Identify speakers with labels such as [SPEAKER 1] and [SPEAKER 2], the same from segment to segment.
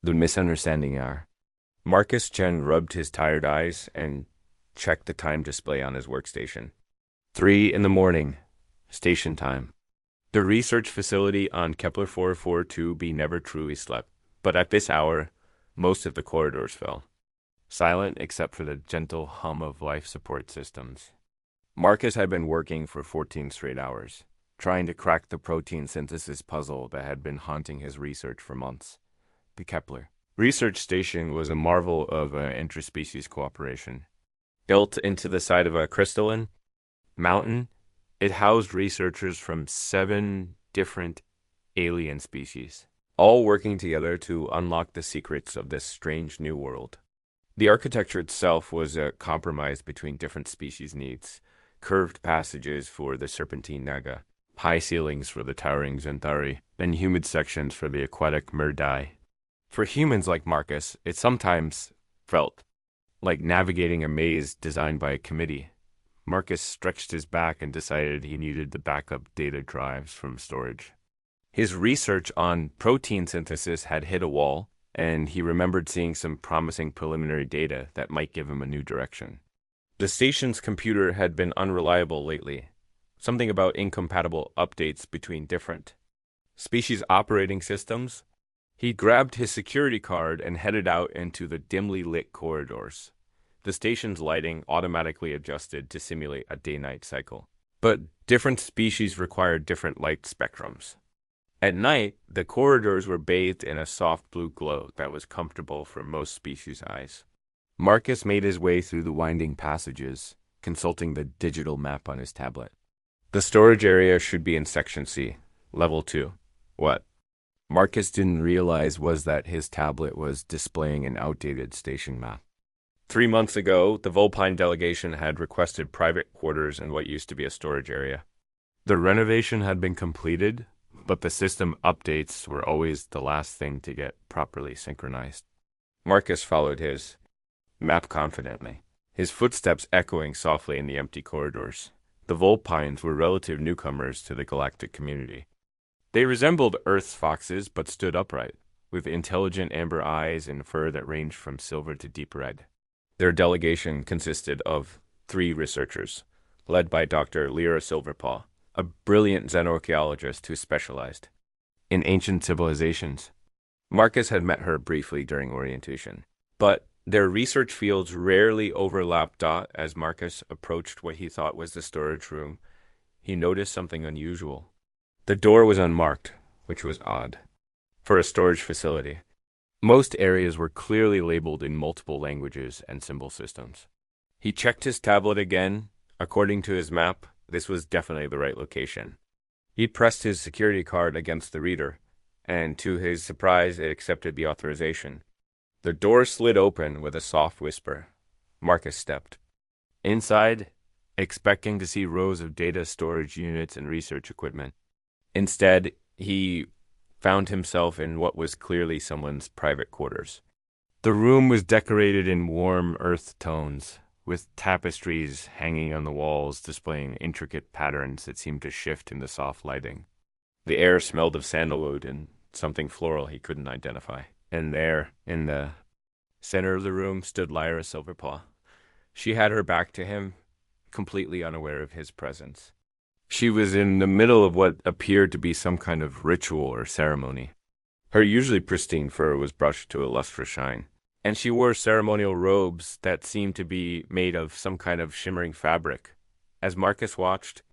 [SPEAKER 1] The misunderstanding hour. Marcus Chen rubbed his tired eyes and checked the time display on his workstation. 3 in the morning. Station time. The research facility on Kepler 442b never truly slept, but at this hour, most of the corridors fell, silent except for the gentle hum of life support systems. Marcus had been working for 14 straight hours, trying to crack the protein synthesis puzzle that had been haunting his research for months. The Kepler Research Station was a marvel of interspecies cooperation. Built into the side of a crystalline mountain, it housed researchers from 7 different alien species, all working together to unlock the secrets of this strange new world. The architecture itself was a compromise between different species' needs: curved passages for the serpentine naga, high ceilings for the towering Xanthari, and humid sections for the aquatic Murdi. For humans like Marcus, it sometimes felt like navigating a maze designed by a committee. Marcus stretched his back and decided he needed the backup data drives from storage. His research on protein synthesis had hit a wall, and he remembered seeing some promising preliminary data that might give him a new direction. The station's computer had been unreliable lately, something about incompatible updates between different species operating systems. He grabbed his security card and headed out into the dimly lit corridors. The station's lighting automatically adjusted to simulate a day-night cycle, but different species required different light spectrums. At night, the corridors were bathed in a soft blue glow that was comfortable for most species' eyes. Marcus made his way through the winding passages, consulting the digital map on his tablet. The storage area should be in Section C, Level 2. What Marcus didn't realize was that his tablet was displaying an outdated station map. 3 months ago, the Vulpine delegation had requested private quarters in what used to be a storage area. The renovation had been completed, but the system updates were always the last thing to get properly synchronized. Marcus followed his map confidently, his footsteps echoing softly in the empty corridors. The Vulpines were relative newcomers to the galactic community. They resembled Earth's foxes but stood upright, with intelligent amber eyes and fur that ranged from silver to deep red. Their delegation consisted of 3 researchers, led by Dr. Lyra Silverpaw, a brilliant xenoarchaeologist who specialized in ancient civilizations. Marcus had met her briefly during orientation, but their research fields rarely overlapped. As Marcus approached what he thought was the storage room, he noticed something unusual. The door was unmarked, which was odd for a storage facility. Most areas were clearly labeled in multiple languages and symbol systems. He checked his tablet again. According to his map, this was definitely the right location. He pressed his security card against the reader, and to his surprise, it accepted the authorization. The door slid open with a soft whisper. Marcus stepped inside, expecting to see rows of data storage units and research equipment. Instead, he found himself in what was clearly someone's private quarters. The room was decorated in warm earth tones, with tapestries hanging on the walls displaying intricate patterns that seemed to shift in the soft lighting. The air smelled of sandalwood and something floral he couldn't identify. And there, in the center of the room, stood Lyra Silverpaw. She had her back to him, completely unaware of his presence. She was in the middle of what appeared to be some kind of ritual or ceremony. Her usually pristine fur was brushed to a lustrous shine, and she wore ceremonial robes that seemed to be made of some kind of shimmering fabric. As Marcus watched,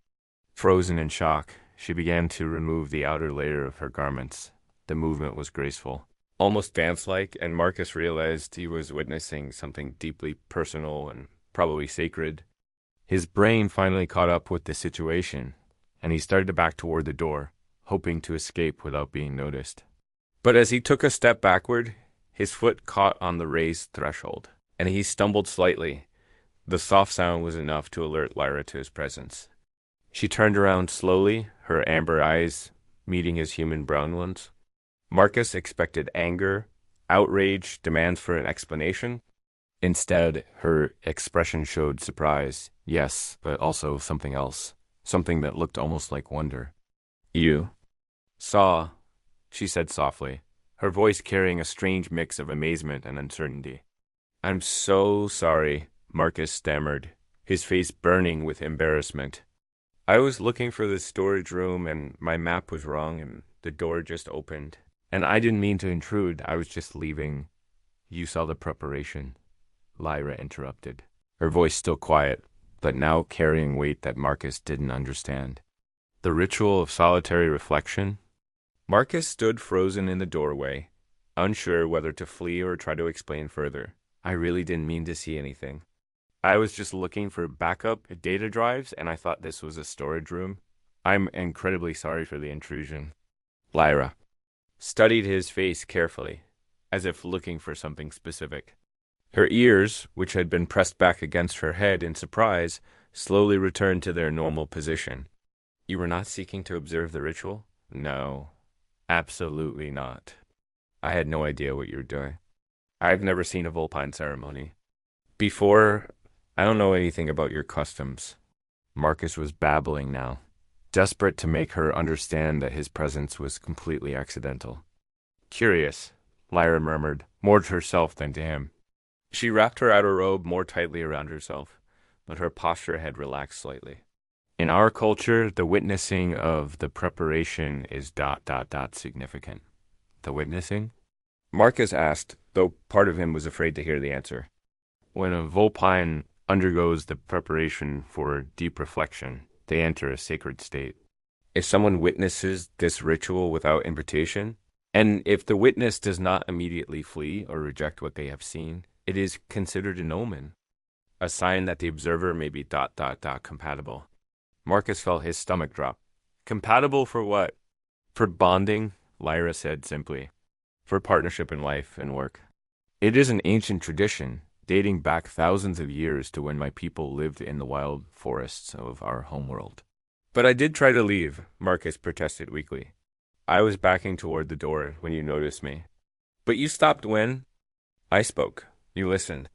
[SPEAKER 1] frozen in shock, she began to remove the outer layer of her garments. The movement was graceful, almost dance-like, and Marcus realized he was witnessing something deeply personal and probably sacred. His brain finally caught up with the situation, and he started to back toward the door, hoping to escape without being noticed. But as he took a step backward, his foot caught on the raised threshold, and he stumbled slightly. The soft sound was enough to alert Lyra to his presence. She turned around slowly, her amber eyes meeting his human brown ones. Marcus expected anger, outrage, demands for an explanation. Instead, her expression showed surprise, yes, but also something else, something that looked almost like wonder. "You saw," she said softly, her voice carrying a strange mix of amazement and uncertainty. "I'm so sorry," Marcus stammered, his face burning with embarrassment. "I was looking for the storage room and my map was wrong and the door just opened. And I didn't mean to intrude, I was just leaving." "You saw the preparation," Lyra interrupted, her voice still quiet, but now carrying weight that Marcus didn't understand. "The ritual of solitary reflection?" Marcus stood frozen in the doorway, unsure whether to flee or try to explain further. "I really didn't mean to see anything. I was just looking for backup data drives, and I thought this was a storage room. I'm incredibly sorry for the intrusion." Lyra studied his face carefully, as if looking for something specific. Her ears, which had been pressed back against her head in surprise, slowly returned to their normal position. "You were not seeking to observe the ritual?" "No, absolutely not. I had no idea what you were doing. I've never seen a Vulpine ceremony before. I don't know anything about your customs." Marcus was babbling now, desperate to make her understand that his presence was completely accidental. "Curious," Lyra murmured, more to herself than to him. She wrapped her outer robe more tightly around herself, but her posture had relaxed slightly. "In our culture, the witnessing of the preparation is ... significant." "The witnessing?" Marcus asked, though part of him was afraid to hear the answer. "When a Vulpine undergoes the preparation for deep reflection, they enter a sacred state. If someone witnesses this ritual without invitation, and if the witness does not immediately flee or reject what they have seen, it is considered an omen, a sign that the observer may be ... compatible." Marcus felt his stomach drop. "Compatible for what?" "For bonding," Lyra said simply. "For partnership in life and work. It is an ancient tradition, dating back thousands of years to when my people lived in the wild forests of our homeworld." "But I did try to leave," Marcus protested weakly. "I was backing toward the door when you noticed me." "But you stopped when—" "I spoke. You listened.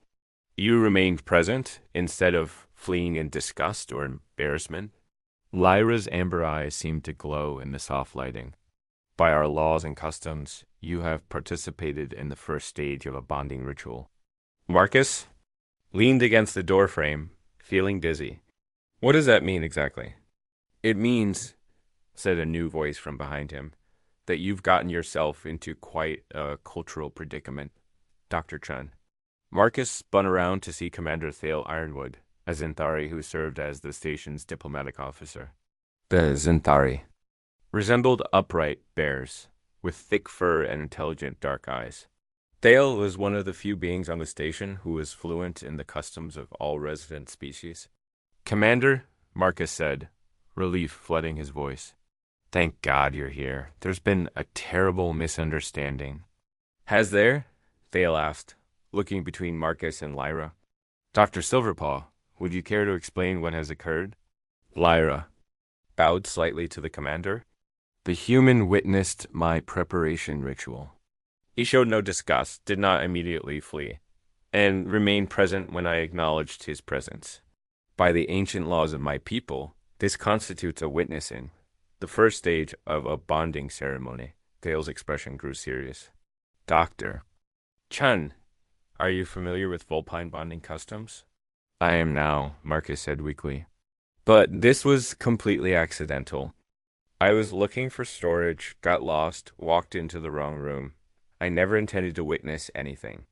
[SPEAKER 1] You remained present instead of fleeing in disgust or embarrassment." Lyra's amber eyes seemed to glow in the soft lighting. "By our laws and customs, you have participated in the first stage of a bonding ritual." Marcus leaned against the doorframe, feeling dizzy. "What does that mean exactly?" "It means," said a new voice from behind him, "that you've gotten yourself into quite a cultural predicament, Dr. Chun." Marcus spun around to see Commander Thale Ironwood, a Zinthari who served as the station's diplomatic officer. The Zinthari resembled upright bears, with thick fur and intelligent dark eyes. Thale was one of the few beings on the station who was fluent in the customs of all resident species. "Commander," Marcus said, relief flooding his voice. "Thank God you're here. There's been a terrible misunderstanding." "Has there?" Thale asked, looking between Marcus and Lyra. "Dr. Silverpaw, would you care to explain what has occurred?" Lyra bowed slightly to the commander. "The human witnessed my preparation ritual." He showed no disgust, did not immediately flee, and remained present when I acknowledged his presence. "By the ancient laws of my people, this constitutes a witnessing, the first stage of a bonding ceremony." Thale's expression grew serious. "Dr. Chun, are you familiar with Vulpine bonding customs?" "I am now," Marcus said weakly. "But this was completely accidental. I was looking for storage, got lost, walked into the wrong room. I never intended to witness anything."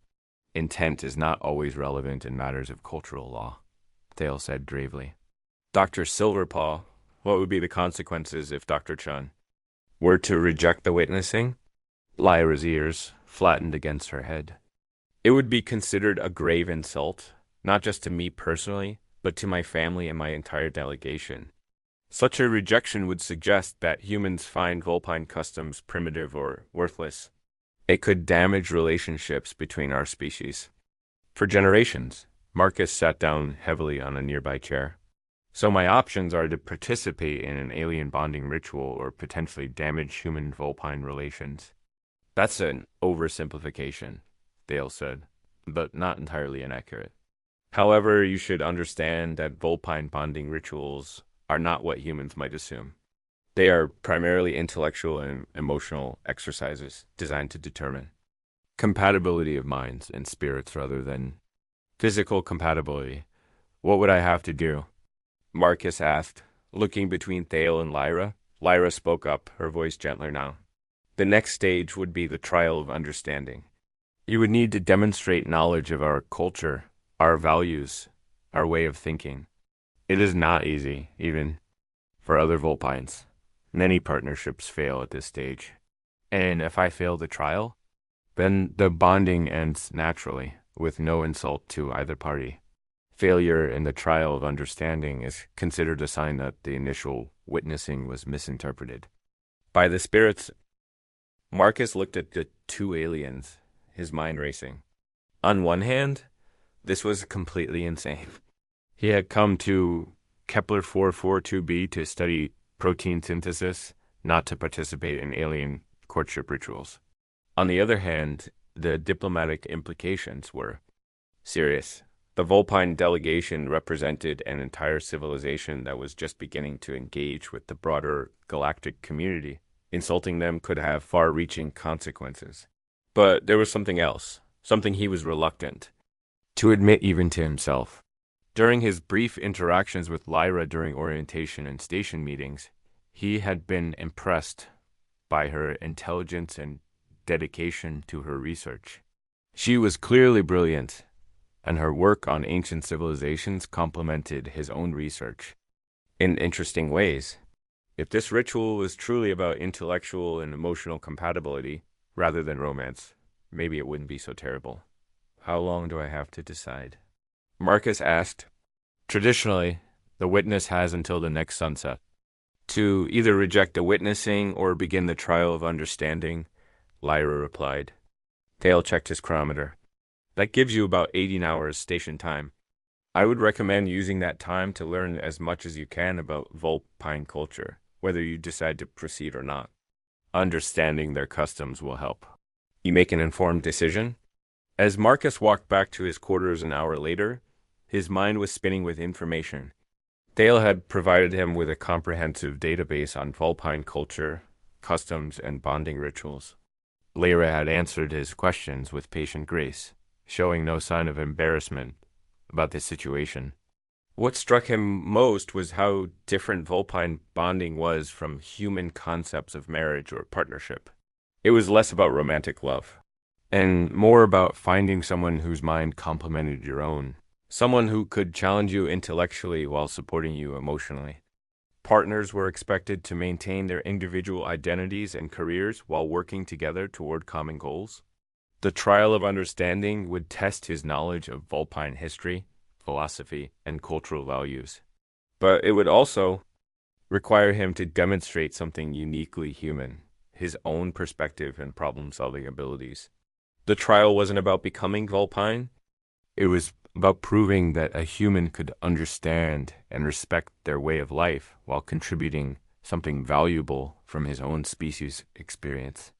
[SPEAKER 1] "Intent is not always relevant in matters of cultural law," Thale said gravely. "Dr. Silverpaw, what would be the consequences if Dr. Chun were to reject the witnessing?" Lyra's ears flattened against her head. "It would be considered a grave insult, not just to me personally, but to my family and my entire delegation. Such a rejection would suggest that humans find Vulpine customs primitive or worthless. It could damage relationships between our species." For generations, Marcus sat down heavily on a nearby chair. "So my options are to participate in an alien bonding ritual or potentially damage human-Vulpine relations." "That's an oversimplification," Thale said, "but not entirely inaccurate. However, you should understand that Vulpine bonding rituals are not what humans might assume. They are primarily intellectual and emotional exercises designed to determine compatibility of minds and spirits rather than physical compatibility. What would I have to do? Marcus asked, looking between Thale and Lyra. Lyra spoke up, her voice gentler now. The next stage would be the trial of understanding. You would need to demonstrate knowledge of our culture, our values, our way of thinking. It is not easy, even for other Vulpines. Many partnerships fail at this stage. And if I fail the trial, then the bonding ends naturally, with no insult to either party. Failure in the trial of understanding is considered a sign that the initial witnessing was misinterpreted. By the spirits, Marcus looked at the two aliens, his mind racing. On one hand, this was completely insane. He had come to Kepler 442b to study protein synthesis, not to participate in alien courtship rituals. On the other hand, the diplomatic implications were serious. The Vulpine delegation represented an entire civilization that was just beginning to engage with the broader galactic community. Insulting them could have far-reaching consequences. But there was something else, something he was reluctant to admit even to himself. During his brief interactions with Lyra during orientation and station meetings, he had been impressed by her intelligence and dedication to her research. She was clearly brilliant, and her work on ancient civilizations complemented his own research in interesting ways. If this ritual was truly about intellectual and emotional compatibility rather than romance, maybe it wouldn't be so terrible. How long do I have to decide? Marcus asked. Traditionally, the witness has until the next sunset to either reject the witnessing or begin the trial of understanding, Lyra replied. Thale checked his chronometer. That gives you about 18 hours station time. I would recommend using that time to learn as much as you can about Vulpine culture, whether you decide to proceed or not. Understanding their customs will help. You make an informed decision? As Marcus walked back to his quarters an hour later, his mind was spinning with information. Thale had provided him with a comprehensive database on Vulpine culture, customs, and bonding rituals. Lyra had answered his questions with patient grace, showing no sign of embarrassment about the situation. What struck him most was how different Vulpine bonding was from human concepts of marriage or partnership. It was less about romantic love, and more about finding someone whose mind complemented your own, someone who could challenge you intellectually while supporting you emotionally. Partners were expected to maintain their individual identities and careers while working together toward common goals. The trial of understanding would test his knowledge of Vulpine history, philosophy, and cultural values. But it would also require him to demonstrate something uniquely human, his own perspective and problem-solving abilities. The trial wasn't about becoming Vulpine. It was about proving that a human could understand and respect their way of life while contributing something valuable from his own species' experience.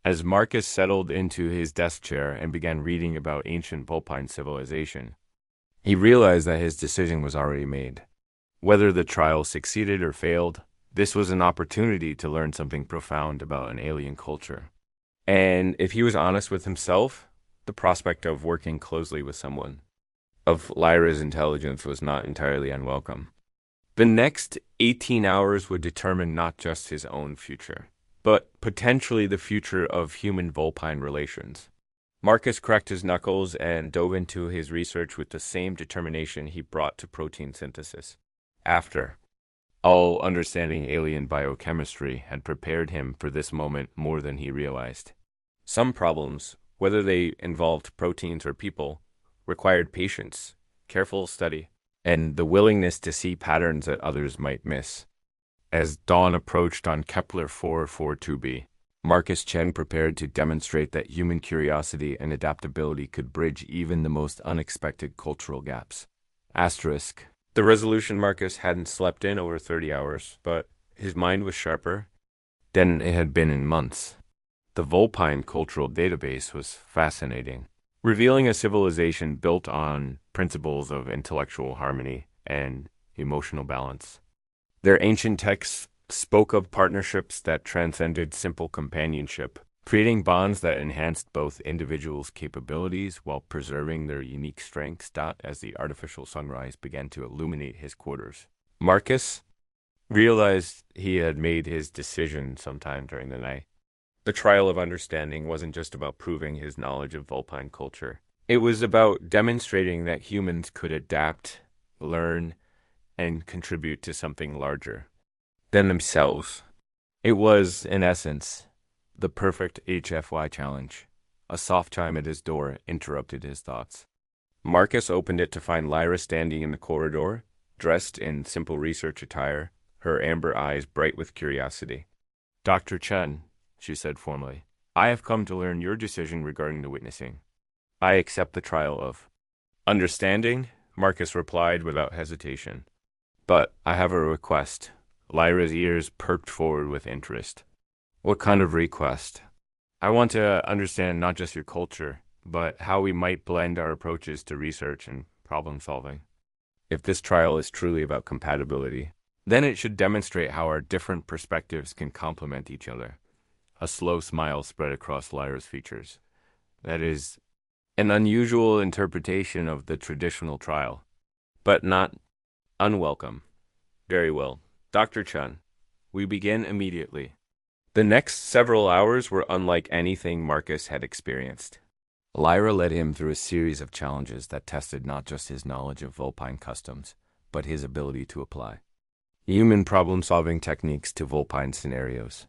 [SPEAKER 1] As Marcus settled into his desk chair and began reading about ancient Vulpine civilization, he realized that his decision was already made. Whether the trial succeeded or failed, this was an opportunity to learn something profound about an alien culture. And if he was honest with himself, the prospect of working closely with someone of Lyra's intelligence was not entirely unwelcome. The next 18 hours would determine not just his own future, but potentially the future of human-Vulpine relations. Marcus cracked his knuckles and dove into his research with the same determination he brought to protein synthesis. After all, understanding alien biochemistry had prepared him for this moment more than he realized. Some problems, whether they involved proteins or people, required patience, careful study, and the willingness to see patterns that others might miss. As dawn approached on Kepler 442b, Marcus Chen prepared to demonstrate that human curiosity and adaptability could bridge even the most unexpected cultural gaps. Asterisk. The resolution Marcus hadn't slept in over 30 hours, but his mind was sharper than it had been in months. The Vulpine cultural database was fascinating, revealing a civilization built on principles of intellectual harmony and emotional balance. Their ancient texts spoke of partnerships that transcended simple companionship, creating bonds that enhanced both individuals' capabilities while preserving their unique strengths. As the artificial sunrise began to illuminate his quarters, Marcus realized he had made his decision sometime during the night. The trial of understanding wasn't just about proving his knowledge of Vulpine culture. It was about demonstrating that humans could adapt, learn, and contribute to something larger than themselves. It was, in essence, the perfect HFY challenge. A soft chime at his door interrupted his thoughts. Marcus opened it to find Lyra standing in the corridor, dressed in simple research attire, her amber eyes bright with curiosity. "Dr. Chen," she said formally, "I have come to learn your decision regarding the witnessing. I accept the trial of understanding," Marcus replied without hesitation. "But I have a request." Lyra's ears perked forward with interest. "What kind of request?" "I want to understand not just your culture, but how we might blend our approaches to research and problem solving. If this trial is truly about compatibility, then it should demonstrate how our different perspectives can complement each other." A slow smile spread across Lyra's features. "That is an unusual interpretation of the traditional trial, but not unwelcome." "Very well. Dr. Chen, we begin immediately." The next several hours were unlike anything Marcus had experienced. Lyra led him through a series of challenges that tested not just his knowledge of Vulpine customs, but his ability to apply human problem-solving techniques to Vulpine scenarios.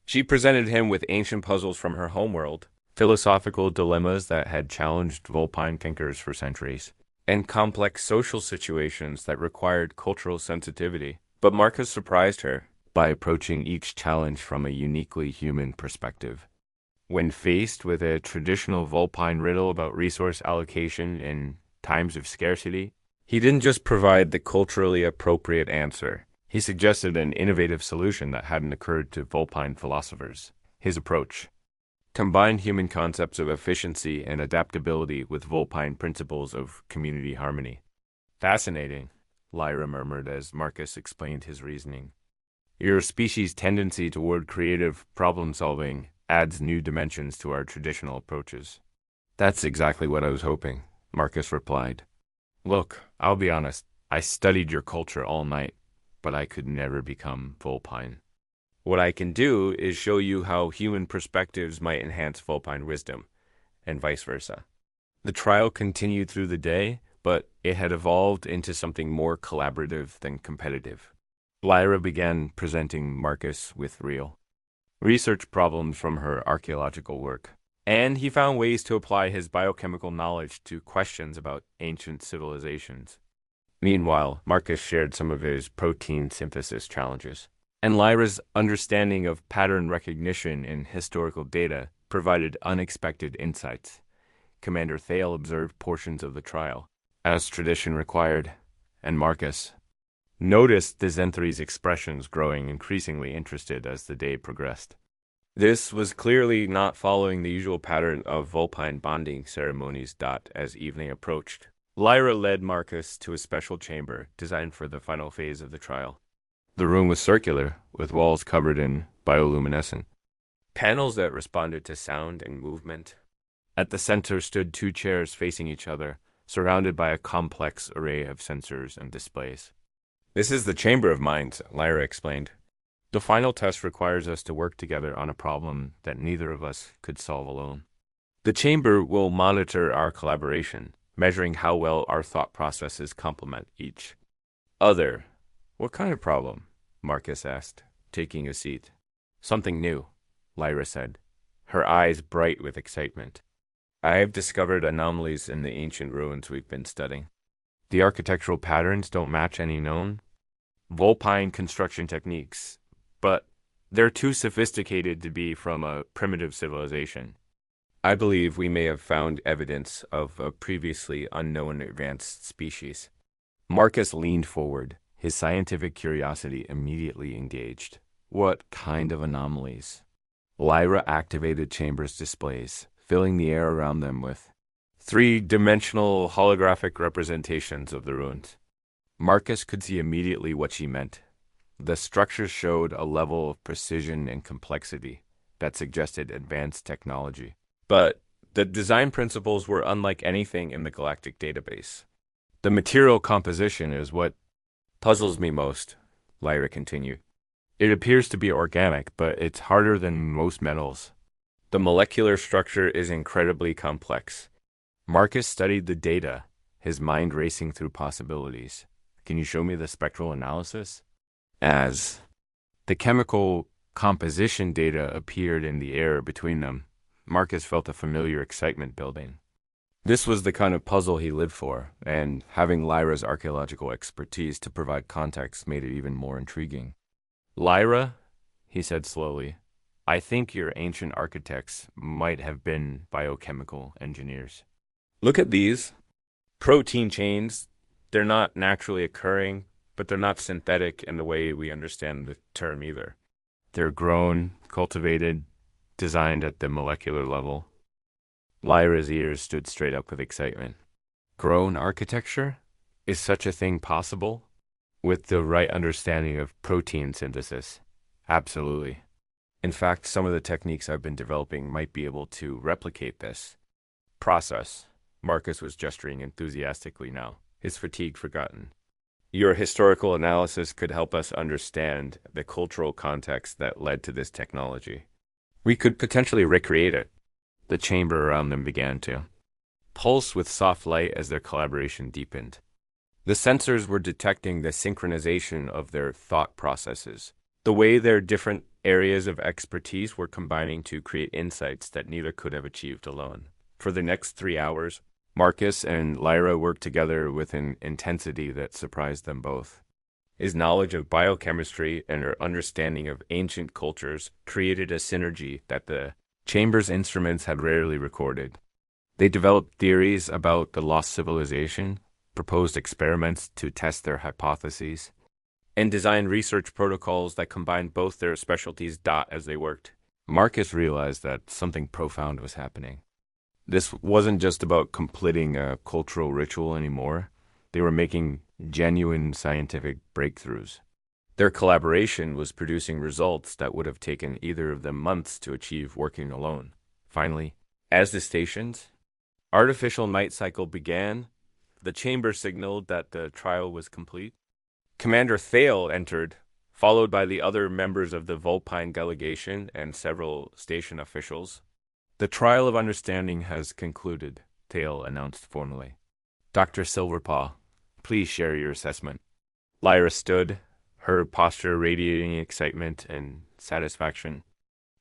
[SPEAKER 1] She presented him with ancient puzzles from her homeworld, philosophical dilemmas that had challenged Vulpine thinkers for centuries, and complex social situations that required cultural sensitivity. But Marcus surprised her by approaching each challenge from a uniquely human perspective. When faced with a traditional Vulpine riddle about resource allocation in times of scarcity, he didn't just provide the culturally appropriate answer. He suggested an innovative solution that hadn't occurred to Vulpine philosophers. His approach combined human concepts of efficiency and adaptability with Vulpine principles of community harmony. "Fascinating," Lyra murmured as Marcus explained his reasoning. "Your species' tendency toward creative problem-solving adds new dimensions to our traditional approaches." "That's exactly what I was hoping," Marcus replied. "Look, I'll be honest, I studied your culture all night, but I could never become Vulpine. What I can do is show you how human perspectives might enhance Vulpine wisdom, and vice versa." The trial continued through the day, but it had evolved into something more collaborative than competitive. Lyra began presenting Marcus with real research problems from her archaeological work, and he found ways to apply his biochemical knowledge to questions about ancient civilizations. Meanwhile, Marcus shared some of his protein synthesis challenges, and Lyra's understanding of pattern recognition in historical data provided unexpected insights. Commander Thale observed portions of the trial, as tradition required, and Marcus noticed the Zenthri's expressions growing increasingly interested as the day progressed. This was clearly not following the usual pattern of Vulpine bonding ceremonies. As evening approached, Lyra led Marcus to a special chamber designed for the final phase of the trial. The room was circular, with walls covered in bioluminescent panels that responded to sound and movement. At the center stood two chairs facing each other, surrounded by a complex array of sensors and displays. "This is the Chamber of Minds," Lyra explained. "The final test requires us to work together on a problem that neither of us could solve alone. The chamber will monitor our collaboration, measuring how well our thought processes complement each other." "What kind of problem?" Marcus asked, taking a seat. "Something new," Lyra said, her eyes bright with excitement. "I have discovered anomalies in the ancient ruins we've been studying. The architectural patterns don't match any known Vulpine construction techniques, but they're too sophisticated to be from a primitive civilization. I believe we may have found evidence of a previously unknown advanced species." Marcus leaned forward, his scientific curiosity immediately engaged. "What kind of anomalies?" Lyra activated Chamber's displays, filling the air around them with three-dimensional holographic representations of the ruins. Marcus could see immediately what she meant. The structure showed a level of precision and complexity that suggested advanced technology. But the design principles were unlike anything in the galactic database. The material composition is what puzzles me most, Lyra continued. It appears to be organic, but it's harder than most metals. The molecular structure is incredibly complex. Marcus studied the data, his mind racing through possibilities. Can you show me the spectral analysis? As the chemical composition data appeared in the air between them, Marcus felt a familiar excitement building. This was the kind of puzzle he lived for, and having Lyra's archaeological expertise to provide context made it even more intriguing. Lyra, he said slowly, I think your ancient architects might have been biochemical engineers. Look at these protein chains. They're not naturally occurring, but they're not synthetic in the way we understand the term either. They're grown, cultivated, designed at the molecular level. Lyra's ears stood straight up with excitement. Grown architecture? Is such a thing possible? With the right understanding of protein synthesis? Absolutely. In fact, some of the techniques I've been developing might be able to replicate this process. Marcus was gesturing enthusiastically now, his fatigue forgotten. Your historical analysis could help us understand the cultural context that led to this technology. We could potentially recreate it. The chamber around them began to pulse with soft light as their collaboration deepened. The sensors were detecting the synchronization of their thought processes, the way their different areas of expertise were combining to create insights that neither could have achieved alone. For the next 3 hours, Marcus and Lyra worked together with an intensity that surprised them both. His knowledge of biochemistry and her understanding of ancient cultures created a synergy that the chamber's instruments had rarely recorded. They developed theories about the lost civilization, proposed experiments to test their hypotheses, and designed research protocols that combined both their specialties as they worked. Marcus realized that something profound was happening. This wasn't just about completing a cultural ritual anymore. They were making genuine scientific breakthroughs. Their collaboration was producing results that would have taken either of them months to achieve working alone. Finally, as the station's artificial night cycle began, the chamber signaled that the trial was complete. Commander Thale entered, followed by the other members of the Vulpine delegation and several station officials. The trial of understanding has concluded, Thale announced formally. Dr. Silverpaw, please share your assessment. Lyra stood, her posture radiating excitement and satisfaction.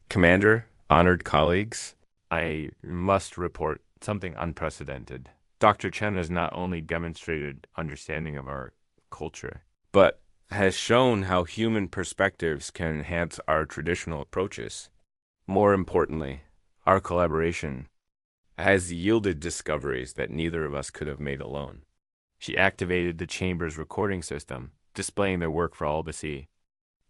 [SPEAKER 1] Commander, honored colleagues, I must report something unprecedented. Dr. Chen has not only demonstrated understanding of our culture, but has shown how human perspectives can enhance our traditional approaches. More importantly, our collaboration has yielded discoveries that neither of us could have made alone. She activated the chamber's recording system, displaying their work for all to see.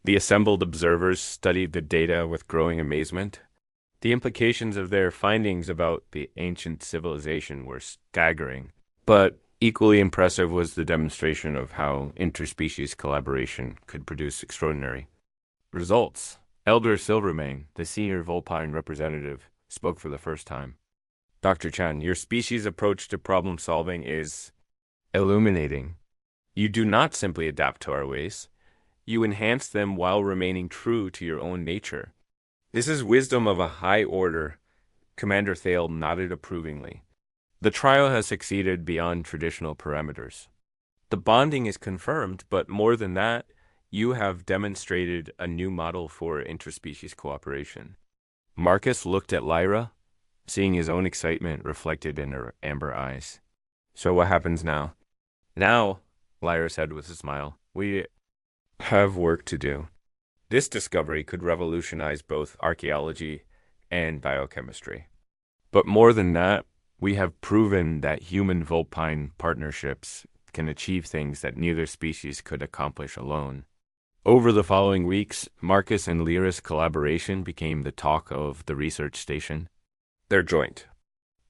[SPEAKER 1] The assembled observers studied the data with growing amazement. The implications of their findings about the ancient civilization were staggering, but equally impressive was the demonstration of how interspecies collaboration could produce extraordinary results. Elder Silvermane, the senior Vulpine representative, spoke for the first time. Dr. Chan, your species' approach to problem solving is illuminating. You do not simply adapt to our ways. You enhance them while remaining true to your own nature. This is wisdom of a high order. Commander Thale nodded approvingly. The trial has succeeded beyond traditional parameters. The bonding is confirmed, but more than that, you have demonstrated a new model for interspecies cooperation. Marcus looked at Lyra, seeing his own excitement reflected in her amber eyes. So what happens now? Now, Lyra said with a smile, we have work to do. This discovery could revolutionize both archaeology and biochemistry. But more than that, we have proven that human-vulpine partnerships can achieve things that neither species could accomplish alone. Over the following weeks, Marcus and Lyra's collaboration became the talk of the research station. Their joint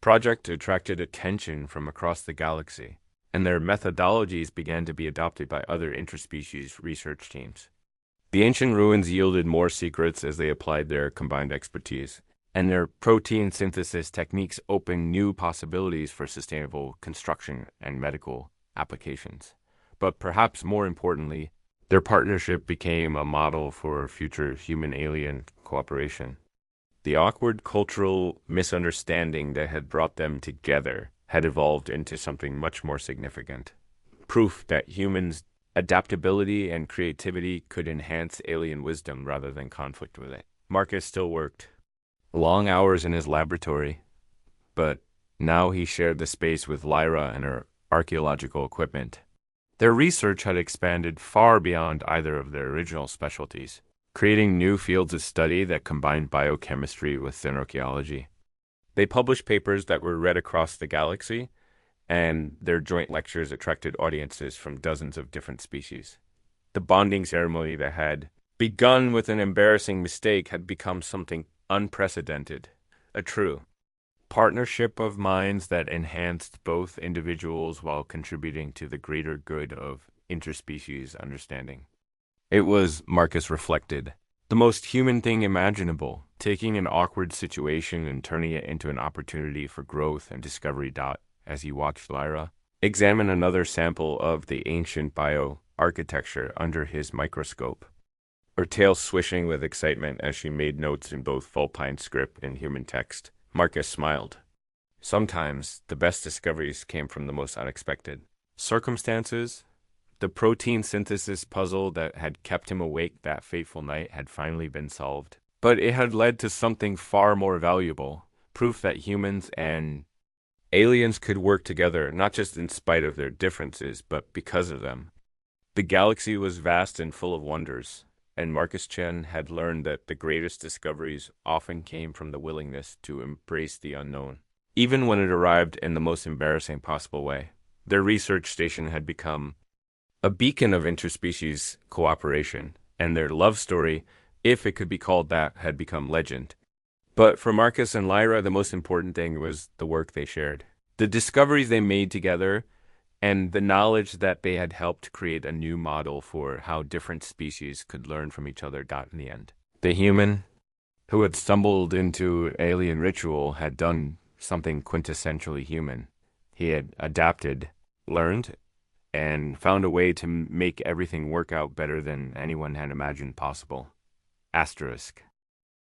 [SPEAKER 1] project attracted attention from across the galaxy, and their methodologies began to be adopted by other interspecies research teams. The ancient ruins yielded more secrets as they applied their combined expertise, and their protein synthesis techniques opened new possibilities for sustainable construction and medical applications. But perhaps more importantly, their partnership became a model for future human-alien cooperation. The awkward cultural misunderstanding that had brought them together had evolved into something much more significant. Proof that humans' adaptability and creativity could enhance alien wisdom rather than conflict with it. Marcus still worked long hours in his laboratory, but now he shared the space with Lyra and her archaeological equipment. Their research had expanded far beyond either of their original specialties, creating new fields of study that combined biochemistry with archaeology. They published papers that were read across the galaxy, and their joint lectures attracted audiences from dozens of different species. The bonding ceremony that had begun with an embarrassing mistake had become something unprecedented, a true partnership of minds that enhanced both individuals while contributing to the greater good of interspecies understanding. It was, Marcus reflected, the most human thing imaginable, taking an awkward situation and turning it into an opportunity for growth and discovery. As he watched Lyra examine another sample of the ancient bioarchitecture under his microscope, her tail swishing with excitement as she made notes in both Vulpine script and human text, Marcus smiled. Sometimes the best discoveries came from the most unexpected circumstances. The protein synthesis puzzle that had kept him awake that fateful night had finally been solved. But it had led to something far more valuable, proof that humans and aliens could work together, not just in spite of their differences, but because of them. The galaxy was vast and full of wonders, and Marcus Chen had learned that the greatest discoveries often came from the willingness to embrace the unknown, even when it arrived in the most embarrassing possible way. Their research station had become a beacon of interspecies cooperation, and their love story, if it could be called that, had become legend. But for Marcus and Lyra, the most important thing was the work they shared. The discoveries they made together, and the knowledge that they had helped create a new model for how different species could learn from each other. In the end, the human who had stumbled into alien ritual had done something quintessentially human. He had adapted, learned, and found a way to make everything work out better than anyone had imagined possible. Asterisk.